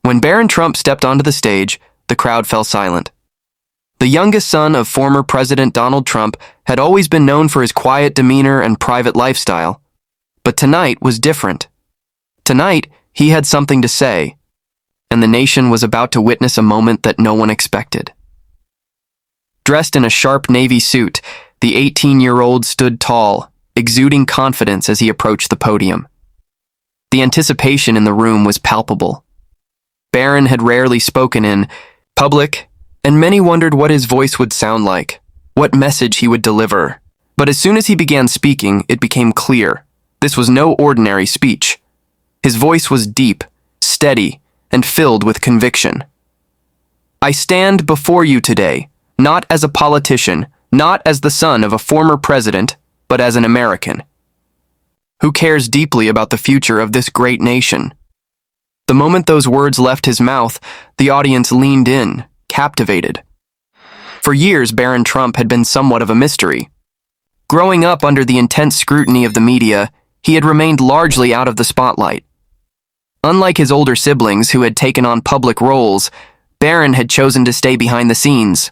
When Barron Trump stepped onto the stage, the crowd fell silent. The youngest son of former President Donald Trump had always been known for his quiet demeanor and private lifestyle. But tonight was different. Tonight, he had something to say, and the nation was about to witness a moment that no one expected. Dressed in a sharp navy suit, the 18-year-old stood tall, exuding confidence as he approached the podium. The anticipation in the room was palpable. Barron had rarely spoken in public, and many wondered what his voice would sound like, what message he would deliver. But as soon as he began speaking, it became clear. This was no ordinary speech. His voice was deep, steady, and filled with conviction. I stand before you today, not as a politician, not as the son of a former president, but as an American who cares deeply about the future of this great nation. The moment those words left his mouth, the audience leaned in, captivated. For years, Barron Trump had been somewhat of a mystery. Growing up under the intense scrutiny of the media, he had remained largely out of the spotlight. Unlike his older siblings who had taken on public roles, Barron had chosen to stay behind the scenes.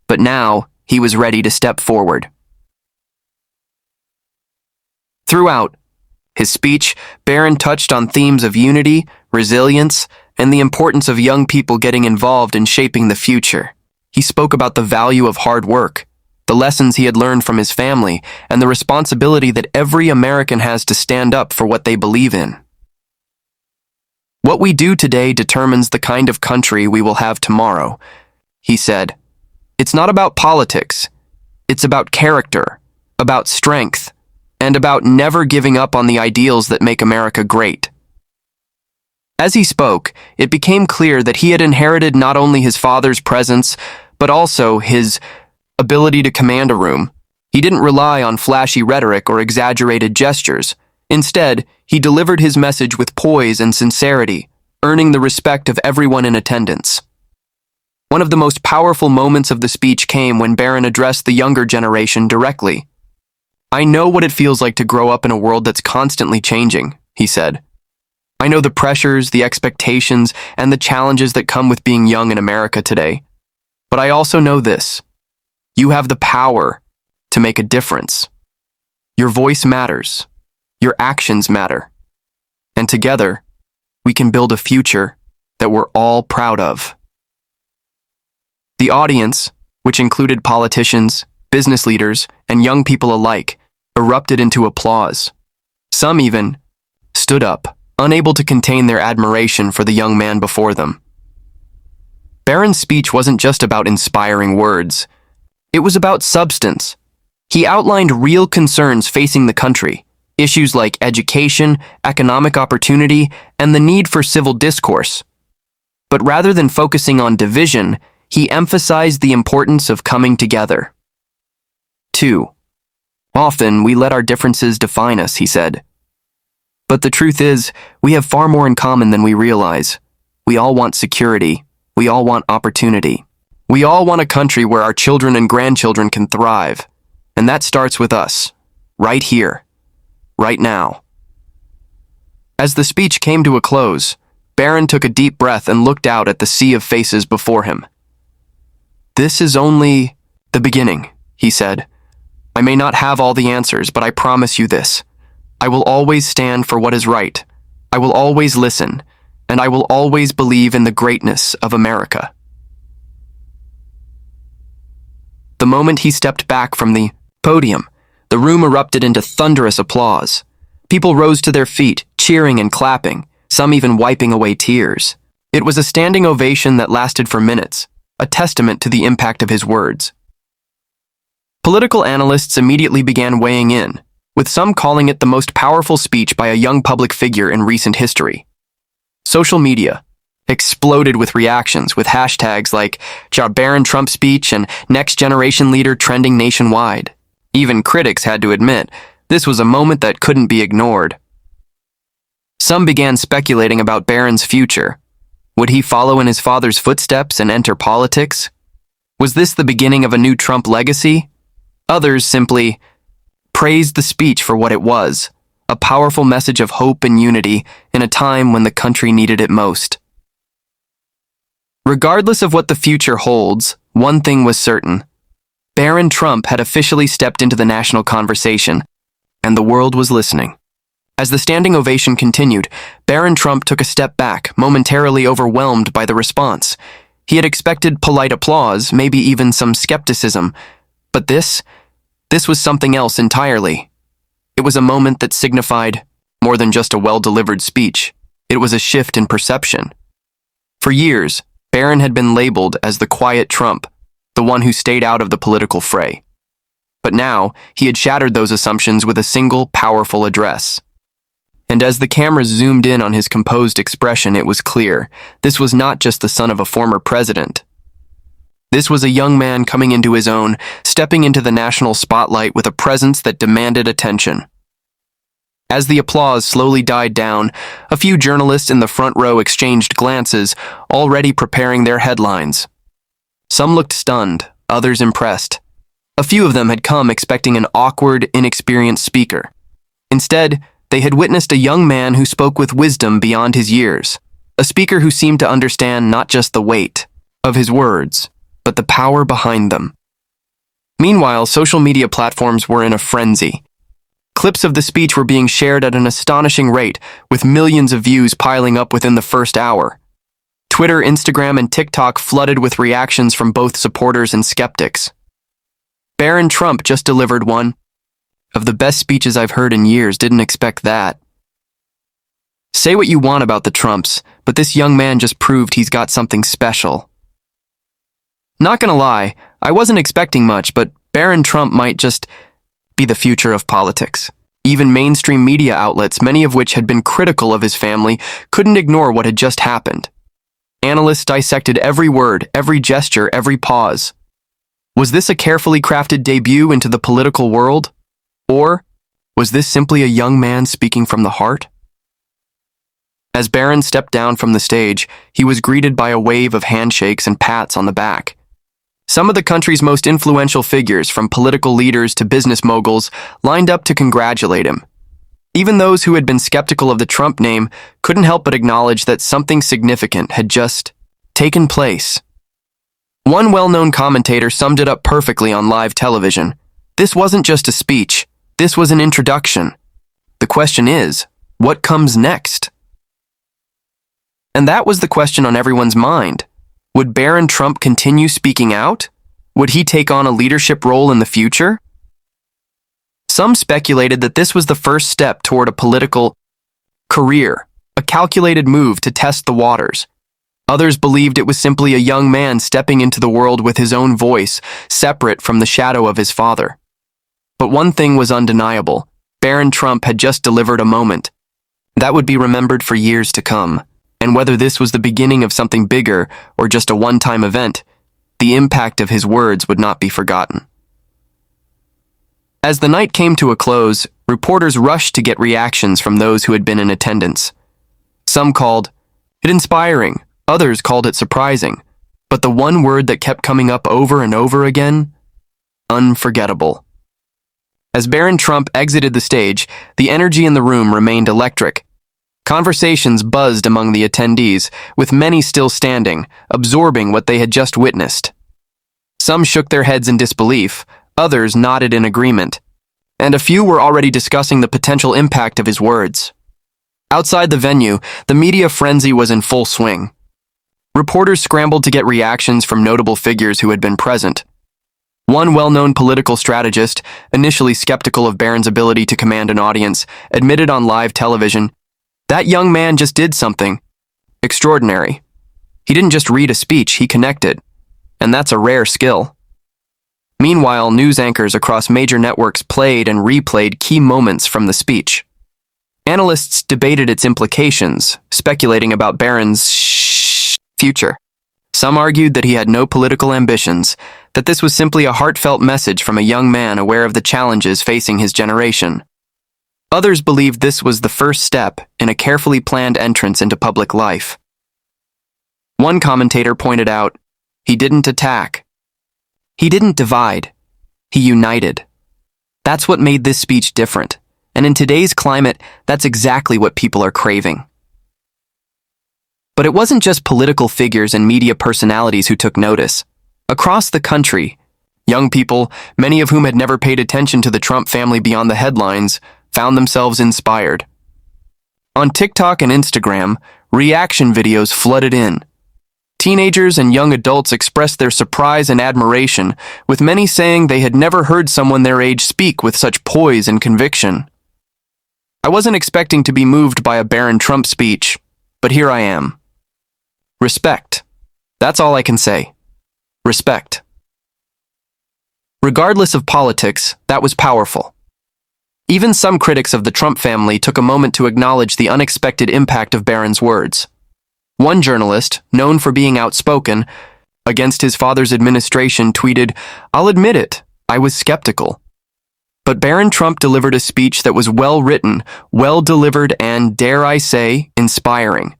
But now, he was ready to step forward. Throughout his speech, Barron touched on themes of unity, resilience, and the importance of young people getting involved in shaping the future. He spoke about the value of hard work, the lessons he had learned from his family, and the responsibility that every American has to stand up for what they believe in. What we do today determines the kind of country we will have tomorrow, he said. It's not about politics. It's about character, about strength, and about never giving up on the ideals that make America great. As he spoke, it became clear that he had inherited not only his father's presence, but also his ability to command a room. He didn't rely on flashy rhetoric or exaggerated gestures. Instead, he delivered his message with poise and sincerity, earning the respect of everyone in attendance. One of the most powerful moments of the speech came when Barron addressed the younger generation directly. I know what it feels like to grow up in a world that's constantly changing, he said. I know the pressures, the expectations, and the challenges that come with being young in America today. But I also know this. You have the power to make a difference. Your voice matters. Your actions matter. And together, we can build a future that we're all proud of. The audience, which included politicians, business leaders, and young people alike, erupted into applause. Some even stood up, unable to contain their admiration for the young man before them. Barron's speech wasn't just about inspiring words. It was about substance. He outlined real concerns facing the country, issues like education, economic opportunity, and the need for civil discourse. But rather than focusing on division, he emphasized the importance of coming together. 2. Often, we let our differences define us, he said. But the truth is, we have far more in common than we realize. We all want security. We all want opportunity. We all want a country where our children and grandchildren can thrive. And that starts with us, right here, right now. As the speech came to a close, Barron took a deep breath and looked out at the sea of faces before him. This is only the beginning, he said. I may not have all the answers, but I promise you this. I will always stand for what is right. I will always listen, and I will always believe in the greatness of America. The moment he stepped back from the podium, the room erupted into thunderous applause. People rose to their feet, cheering and clapping, some even wiping away tears. It was a standing ovation that lasted for minutes, a testament to the impact of his words. Political analysts immediately began weighing in, with some calling it the most powerful speech by a young public figure in recent history. Social media exploded with reactions, with hashtags like Barron Trump speech and Next Generation Leader trending nationwide. Even critics had to admit, this was a moment that couldn't be ignored. Some began speculating about Barron's future. Would he follow in his father's footsteps and enter politics? Was this the beginning of a new Trump legacy? Others simply praised the speech for what it was, a powerful message of hope and unity in a time when the country needed it most. Regardless of what the future holds, one thing was certain. Barron Trump had officially stepped into the national conversation, and the world was listening. As the standing ovation continued, Barron Trump took a step back, momentarily overwhelmed by the response. He had expected polite applause, maybe even some skepticism, but this was something else entirely. It was a moment that signified more than just a well-delivered speech. It was a shift in perception. For years, Barron had been labeled as the quiet Trump, the one who stayed out of the political fray. But now, he had shattered those assumptions with a single, powerful address. And as the cameras zoomed in on his composed expression, it was clear this was not just the son of a former president. This was a young man coming into his own, stepping into the national spotlight with a presence that demanded attention. As the applause slowly died down, a few journalists in the front row exchanged glances, already preparing their headlines. Some looked stunned, others impressed. A few of them had come expecting an awkward, inexperienced speaker. Instead, they had witnessed a young man who spoke with wisdom beyond his years, a speaker who seemed to understand not just the weight of his words, but the power behind them. Meanwhile, social media platforms were in a frenzy. Clips of the speech were being shared at an astonishing rate, with millions of views piling up within the first hour. Twitter, Instagram, and TikTok flooded with reactions from both supporters and skeptics. Barron Trump just delivered one of the best speeches I've heard in years. Didn't expect that. Say what you want about the Trumps, but this young man just proved he's got something special. Not gonna lie, I wasn't expecting much, but Barron Trump might just be the future of politics. Even mainstream media outlets, many of which had been critical of his family, couldn't ignore what had just happened. Analysts dissected every word, every gesture, every pause. Was this a carefully crafted debut into the political world? Or was this simply a young man speaking from the heart? As Barron stepped down from the stage, he was greeted by a wave of handshakes and pats on the back. Some of the country's most influential figures, from political leaders to business moguls, lined up to congratulate him. Even those who had been skeptical of the Trump name couldn't help but acknowledge that something significant had just taken place. One well-known commentator summed it up perfectly on live television. This wasn't just a speech. This was an introduction. The question is, what comes next? And that was the question on everyone's mind. Would Barron Trump continue speaking out? Would he take on a leadership role in the future? Some speculated that this was the first step toward a political career, a calculated move to test the waters. Others believed it was simply a young man stepping into the world with his own voice, separate from the shadow of his father. But one thing was undeniable. Barron Trump had just delivered a moment that would be remembered for years to come. And whether this was the beginning of something bigger or just a one-time event, the impact of his words would not be forgotten. As the night came to a close, reporters rushed to get reactions from those who had been in attendance. Some called it inspiring, others called it surprising, but the one word that kept coming up over and over again? Unforgettable. As Barron Trump exited the stage, the energy in the room remained electric. Conversations buzzed among the attendees, with many still standing, absorbing what they had just witnessed. Some shook their heads in disbelief, others nodded in agreement, and a few were already discussing the potential impact of his words. Outside the venue, the media frenzy was in full swing. Reporters scrambled to get reactions from notable figures who had been present. One well-known political strategist, initially skeptical of Barron's ability to command an audience, admitted on live television, "That young man just did something extraordinary. He didn't just read a speech, he connected. And that's a rare skill." Meanwhile, news anchors across major networks played and replayed key moments from the speech. Analysts debated its implications, speculating about Barron's future. Some argued that he had no political ambitions, that this was simply a heartfelt message from a young man aware of the challenges facing his generation. Others believed this was the first step in a carefully planned entrance into public life. One commentator pointed out, he didn't attack. He didn't divide. He united. That's what made this speech different. And in today's climate, that's exactly what people are craving. But it wasn't just political figures and media personalities who took notice. Across the country, young people, many of whom had never paid attention to the Trump family beyond the headlines, found themselves inspired. On TikTok and Instagram, reaction videos flooded in. Teenagers and young adults expressed their surprise and admiration, with many saying they had never heard someone their age speak with such poise and conviction. I wasn't expecting to be moved by a Barron Trump speech, but here I am. Respect. That's all I can say. Respect. Regardless of politics, that was powerful. Even some critics of the Trump family took a moment to acknowledge the unexpected impact of Barron's words. One journalist, known for being outspoken against his father's administration, tweeted, "I'll admit it, I was skeptical." But Barron Trump delivered a speech that was well-written, well-delivered, and, dare I say, inspiring.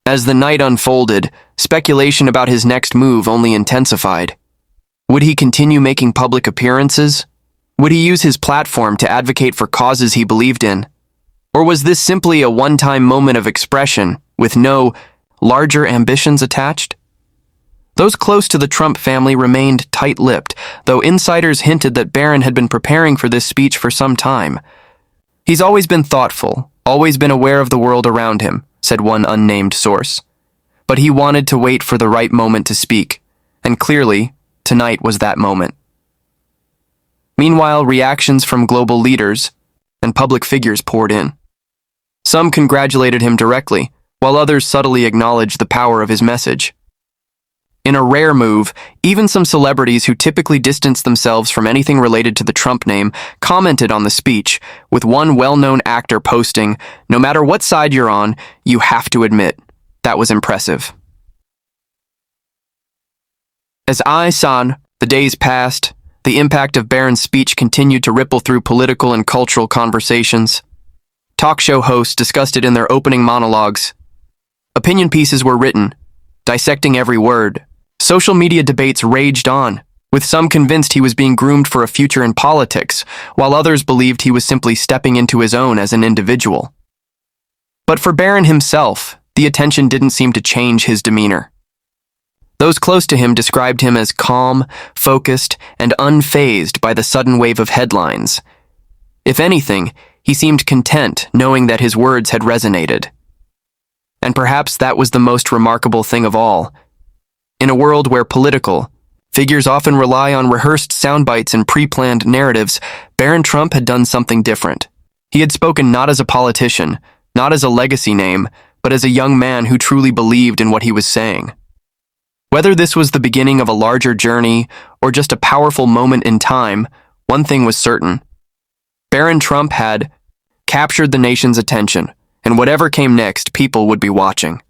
As the night unfolded, speculation about his next move only intensified. Would he continue making public appearances? Would he use his platform to advocate for causes he believed in? Or was this simply a one-time moment of expression, with no larger ambitions attached? Those close to the Trump family remained tight-lipped, though insiders hinted that Barron had been preparing for this speech for some time. "He's always been thoughtful, always been aware of the world around him," said one unnamed source. But he wanted to wait for the right moment to speak, and clearly, tonight was that moment. Meanwhile, reactions from global leaders and public figures poured in. Some congratulated him directly, while others subtly acknowledged the power of his message. In a rare move, even some celebrities who typically distance themselves from anything related to the Trump name commented on the speech, with one well-known actor posting, "No matter what side you're on, you have to admit, that was impressive." As the days passed, the impact of Barron's speech continued to ripple through political and cultural conversations. Talk show hosts discussed it in their opening monologues. Opinion pieces were written, dissecting every word. Social media debates raged on, with some convinced he was being groomed for a future in politics, while others believed he was simply stepping into his own as an individual. But for Barron himself, the attention didn't seem to change his demeanor. Those close to him described him as calm, focused, and unfazed by the sudden wave of headlines. If anything, he seemed content knowing that his words had resonated. And perhaps that was the most remarkable thing of all. In a world where political figures often rely on rehearsed soundbites and pre-planned narratives, Barron Trump had done something different. He had spoken not as a politician, not as a legacy name, but as a young man who truly believed in what he was saying. Whether this was the beginning of a larger journey or just a powerful moment in time, one thing was certain. Barron Trump had captured the nation's attention, and whatever came next, people would be watching.